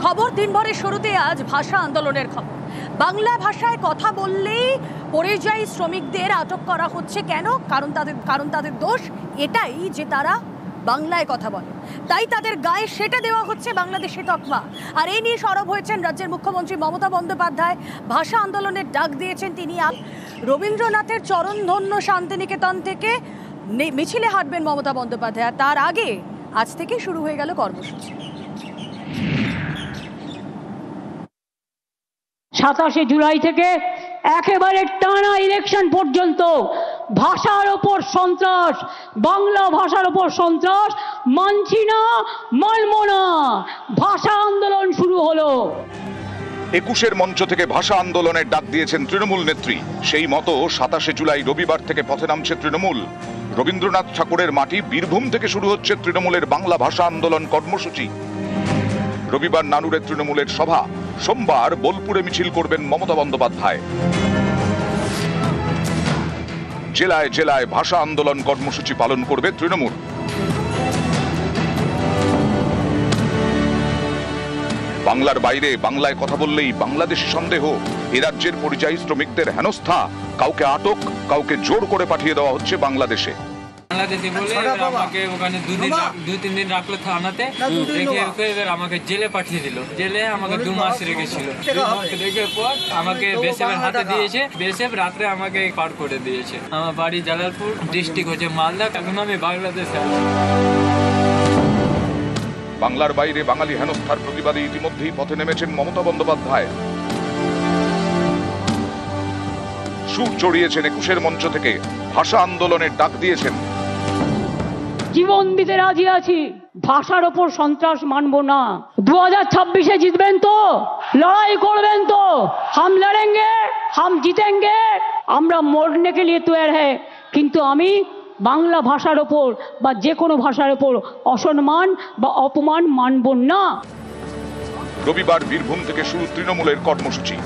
খবর দিনভরের শুরুতে আজ ভাষা আন্দোলনের খবর। বাংলা ভাষায় কথা বললেই পরিযায়ী শ্রমিকদের আটক করা হচ্ছে কেন? কারণ তাদের দোষ এটাই যে তারা বাংলায় কথা বলে, তাই তাদের গায়ে সেটা দেওয়া হচ্ছে বাংলাদেশি তকমা। আর এই নিয়ে সরব হয়েছেন রাজ্যের মুখ্যমন্ত্রী মমতা বন্দ্যোপাধ্যায়। ভাষা আন্দোলনের ডাক দিয়েছেন তিনি। রবীন্দ্রনাথের চরণধন্য শান্তিনিকেতন থেকে মিছিলে হাঁটবেন মমতা বন্দ্যোপাধ্যায়। আর তার আগে আজ থেকে শুরু হয়ে গেল কর্মসূচি। 27 জুলাই থেকে একেবারে টানা ইলেকশন পর্যন্ত ভাষার ওপর সন্ত্রাস, বাংলা ভাষার ওপর সন্ত্রাস মানছি না, মানব না। ভাষা আন্দোলন শুরু হলো। 21-এর মঞ্চ থেকে ভাষা আন্দোলনের ডাক দিয়েছেন তৃণমূল নেত্রী। সেই মতো 27 জুলাই রবিবার থেকে পথে নামছে তৃণমূল। রবীন্দ্রনাথ ঠাকুরের মাটি বীরভূম থেকে শুরু হচ্ছে তৃণমূলের বাংলা ভাষা আন্দোলন কর্মসূচি। রবিবার নানুরে তৃণমূলের সভা, সোমবার বোলপুরে মিছিল করবেন মমতা বন্দ্যোপাধ্যায়। জেলায় জেলায় ভাষা আন্দোলন কর্মসূচি পালন করবে তৃণমূল। বাংলার বাইরে বাংলায় কথা বললেই বাংলাদেশি সন্দেহ। এ রাজ্যের পরিযায়ী শ্রমিকদের হেনস্থা, কাউকে আটক, কাউকে জোর করে পাঠিয়ে দেওয়া হচ্ছে বাংলাদেশে। বাংলাদেশি বলে আমাকে ওখানে 2-3 দিন রাখলো থানাতে, রেখে এবার আমাকে জেলে পাঠিয়ে দিল। জেলে আমাকে 2 মাস রেখেছিল। 2 মাস রেখে পর আমাকে বেসেফের হাতে দিয়েছে। বেসেফ রাত্রে আমাকে পার করে দিয়েছে। আমার বাড়ি জালালপুর, ডিস্ট্রিক্ট হচ্ছে মালদা। এখন আমি বাংলাদেশে আছি। বাংলার বাইরে বাঙালি হেনস্থার প্রতিবাদে ইতিমধ্যেই পথে নেমেছেন মমতা বন্দ্যোপাধ্যায়। সুর চড়িয়েছেন 21-এর মঞ্চ থেকে, ভাষা আন্দোলনের ডাক দিয়েছেন। জীবন দিতে রাজি আছি, ভাষার ওপর সন্ত্রাস মানব না। 2026-এ জিতবেন তো? লড়াই করবেন তো? হাম লড়েঙ্গে, হাম জিতেঙ্গে। আমরা মরনে কে লিয়ে তৈয়ার হ্যায়। কিন্তু আমি বাংলা ভাষার ওপর বা যে কোনো ভাষার ওপর অসম্মান বা অপমান মানব না। রবিবার বীরভূম থেকে শুরু তৃণমূলের কর্মসূচি।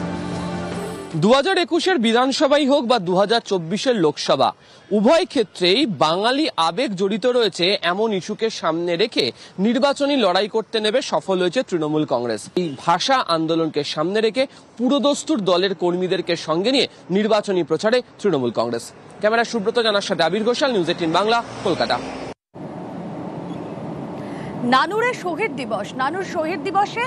2021-এর বিধানসভাই হোক বা 2024-এর লোকসভা, উভয় ক্ষেত্রেই বাঙালি আবেগ জড়িত রয়েছে এমন ইস্যুকে সামনে রেখে নির্বাচনী লড়াই করতে নেবে সফল হয়েছে তৃণমূল কংগ্রেস। এই ভাষা আন্দোলনকে সামনে রেখে পুরোদস্তুর দলের কর্মীদেরকে সঙ্গে নিয়ে নির্বাচনী প্রচারে তৃণমূল কংগ্রেস। ক্যামেরা সুব্রত জানার সাথে আবির ঘোষাল, নিউজ 18 বাংলা, কলকাতা। নানুরে শহীদ দিবস। নানুর শহীদ দিবসে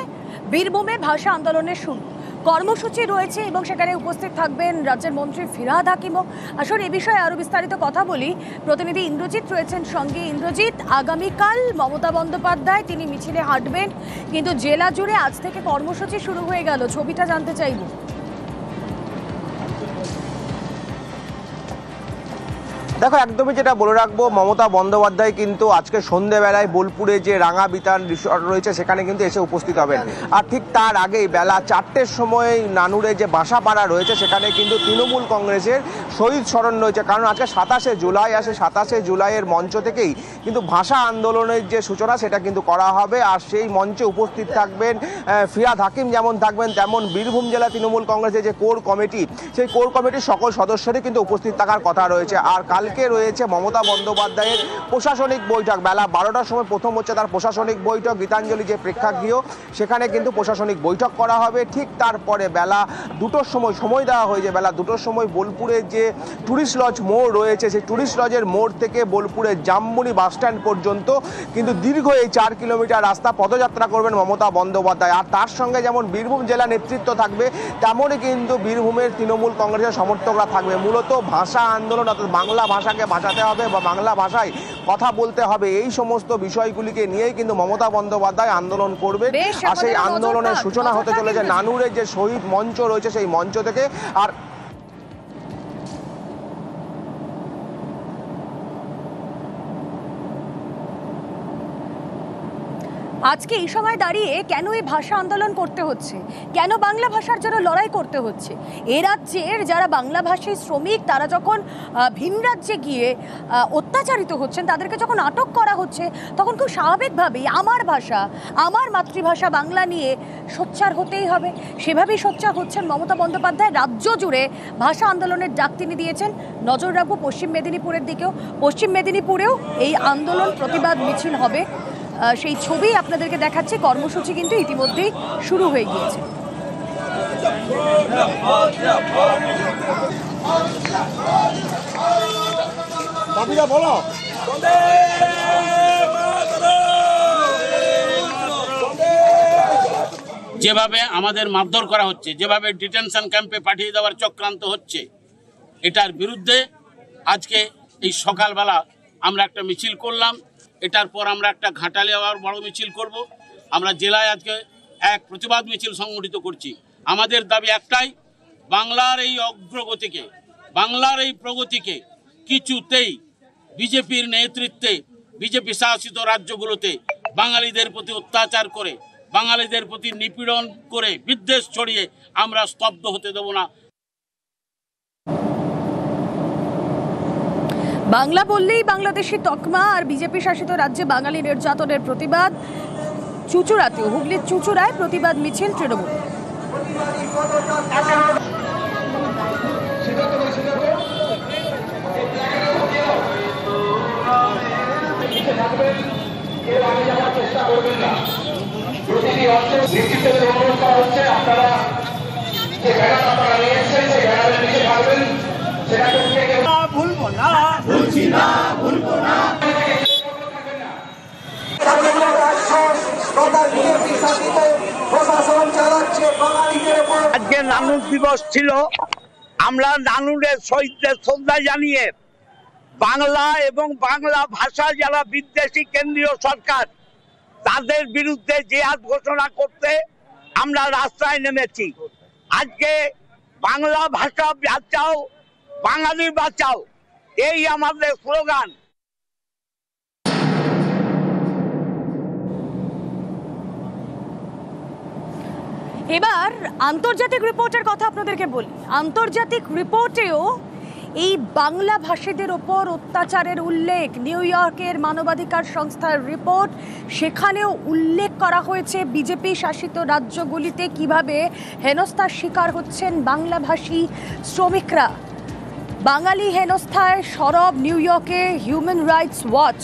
বীরভূমে ভাষা আন্দোলনের শুরু কর্মসূচি রয়েছে এবং সেখানে উপস্থিত থাকবেন রাজ্যের মন্ত্রী ফিরহাদ হাকিমও। আসলে এ বিষয়ে আরো বিস্তারিত কথা বলি, প্রতিনিধি ইন্দ্রজিৎ রয়েছেন সঙ্গে। ইন্দ্রজিৎ, আগামীকাল মমতা বন্দ্যোপাধ্যায় তিনি মিছিলে হাঁটবেন, কিন্তু জেলা জুড়ে আজ থেকে কর্মসূচি শুরু হয়ে গেল, ছবিটা জানতে চাইব। দেখো, একদমই যেটা বলে রাখবো, মমতা বন্দ্যোপাধ্যায় কিন্তু আজকে সন্ধ্যেবেলায় বোলপুরে যে রাঙা বিতান রিসর্ট রয়েছে সেখানে কিন্তু এসে উপস্থিত হবেন। আর ঠিক তার আগেই বেলা 4টের সময় নানুরে যে বাসাপাড়া রয়েছে সেখানে কিন্তু তৃণমূল কংগ্রেসের শহীদ স্মরণ রয়েছে। কারণ আজকে 27শে জুলাই আসে, 27শে জুলাইয়ের মঞ্চ থেকেই কিন্তু ভাষা আন্দোলনের যে সূচনা সেটা কিন্তু করা হবে। আর সেই মঞ্চে উপস্থিত থাকবেন ফিরহাদ হাকিম, যেমন থাকবেন তেমন বীরভূম জেলা তৃণমূল কংগ্রেসের যে কোর কমিটি, সেই কোর কমিটির সকল সদস্যরই কিন্তু উপস্থিত থাকার কথা রয়েছে। আর কালকে রয়েছে মমতা বন্দ্যোপাধ্যায়ের প্রশাসনিক বৈঠক। বেলা 12টার সময় প্রথম হচ্ছে তার প্রশাসনিক বৈঠক, গীতাঞ্জলি যে প্রেক্ষাগৃহ সেখানে কিন্তু প্রশাসনিক বৈঠক করা হবে। ঠিক তারপরে বেলা 2টোর সময় দেওয়া হয়েছে। বেলা 2টোর সময় বোলপুরের যে টুরিস্ট লজ মোড় রয়েছে সেই টুরিস্ট লজের মোড় থেকে বোলপুরের জামবনি বাসস্ট্যান্ড পর্যন্ত কিন্তু দীর্ঘ এই 4 কিলোমিটার রাস্তা পদযাত্রা করবেন মমতা বন্দ্যোপাধ্যায়। আর তার সঙ্গে যেমন বীরভূম জেলা নেতৃত্ব থাকবে, তেমনই কিন্তু বীরভূমের তৃণমূল কংগ্রেসের সমর্থকরা থাকবে। মূলত ভাষা আন্দোলন, অর্থাৎ বাংলা ভাষাকে বাঁচাতে হবে বা বাংলা ভাষায় কথা বলতে হবে, এই সমস্ত বিষয়গুলিকে নিয়েই কিন্তু মমতা বন্দ্যোপাধ্যায় আন্দোলন করবেন। আর সেই আন্দোলনের সূচনা হতে চলেছে নানুরের যে শহীদ মঞ্চ রয়েছে সেই মঞ্চ থেকে। আর আজকে এই সময় দাঁড়িয়ে কেন এই ভাষা আন্দোলন করতে হচ্ছে, কেন বাংলা ভাষার জন্য লড়াই করতে হচ্ছে? এ রাজ্যের যারা বাংলা ভাষী শ্রমিক তারা যখন ভিন রাজ্যে গিয়ে অত্যাচারিত হচ্ছেন, তাদেরকে যখন আটক করা হচ্ছে, তখন খুব স্বাভাবিকভাবেই আমার ভাষা, আমার মাতৃভাষা বাংলা নিয়ে সোচ্চার হতেই হবে। সেভাবেই সোচ্চার হচ্ছেন মমতা বন্দ্যোপাধ্যায়। রাজ্য জুড়ে ভাষা আন্দোলনের ডাক তিনি দিয়েছেন। নজর রাখবো পশ্চিম মেদিনীপুরের দিকেও। পশ্চিম মেদিনীপুরেও এই আন্দোলন প্রতিবাদ মিছিল হবে। সেই ছবি আপনাদেরকে দেখাচ্ছে। কর্মসূচি কিন্তু ইতিমধ্যেই শুরু হয়ে গিয়েছে। যেভাবে আমাদের মারধর করা হচ্ছে, যেভাবে ডিটেনশন ক্যাম্পে পাঠিয়ে দেওয়ার চক্রান্ত হচ্ছে, এটার বিরুদ্ধে আজকে এই সকালবেলা আমরা একটা মিছিল করলাম। এটার পর আমরা একটা ঘাটালে আবার বড় মিছিল করব। আমরা জেলায় আজকে এক প্রতিবাদ মিছিল সংগঠিত করছি। আমাদের দাবি একটাই, বাংলার এই অগ্রগতিকে, বাংলার এই প্রগতিকে কিছুতেই বিজেপির নেতৃত্বে বিজেপি শাসিত রাজ্যগুলোতে বাঙালিদের প্রতি অত্যাচার করে, বাঙালিদের প্রতি নিপীড়ন করে, বিদ্বেষ ছড়িয়ে আমরা স্তব্ধ হতে দেব না। বাংলা বললেই বাংলাদেশি তকমা আর বিজেপি শাসিত রাজ্যে বাঙালি নির্যাতনের প্রতিবাদ। চুঁচুড়াতেও, হুগলির চুঁচুড়ায় প্রতিবাদ মিছিল তৃণমূল। আজকে নানুর দিবস ছিল। আমরা নানুরের শহীদদের শ্রদ্ধা জানিয়ে বাংলা এবং বাংলা ভাষা যারা বিদ্বেষী কেন্দ্রীয় সরকার, তাদের বিরুদ্ধে জিহাদ ঘোষণা করতে আমরা রাস্তায় নেমেছি। আজকে বাংলা ভাষা বাঁচাও, বাঙালি বাঁচাও, এই আমাদের স্লোগান। এবার আন্তর্জাতিক রিপোর্টের কথা আপনাদেরকে বলি। আন্তর্জাতিক রিপোর্টেও এই বাংলা ভাষীদের ওপর অত্যাচারের উল্লেখ, নিউ ইয়র্কের মানবাধিকার সংস্থার রিপোর্ট, সেখানেও উল্লেখ করা হয়েছে বিজেপি শাসিত রাজ্যগুলিতে কিভাবে হেনস্থার শিকার হচ্ছেন বাংলাভাষী শ্রমিকরা। বাঙালি হেনস্থায় সরব নিউ ইয়র্কে হিউম্যান রাইটস ওয়াচ।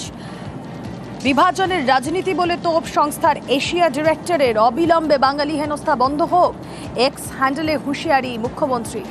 বিভাজনের রাজনীতি বলে তোপ সংস্থার এশিয়া ডিরেক্টরের। অবিলম্বে বাঙালি হেনস্থা বন্ধ হোক, এক্স হ্যান্ডেলে হুঁশিয়ারি মুখ্যমন্ত্রী।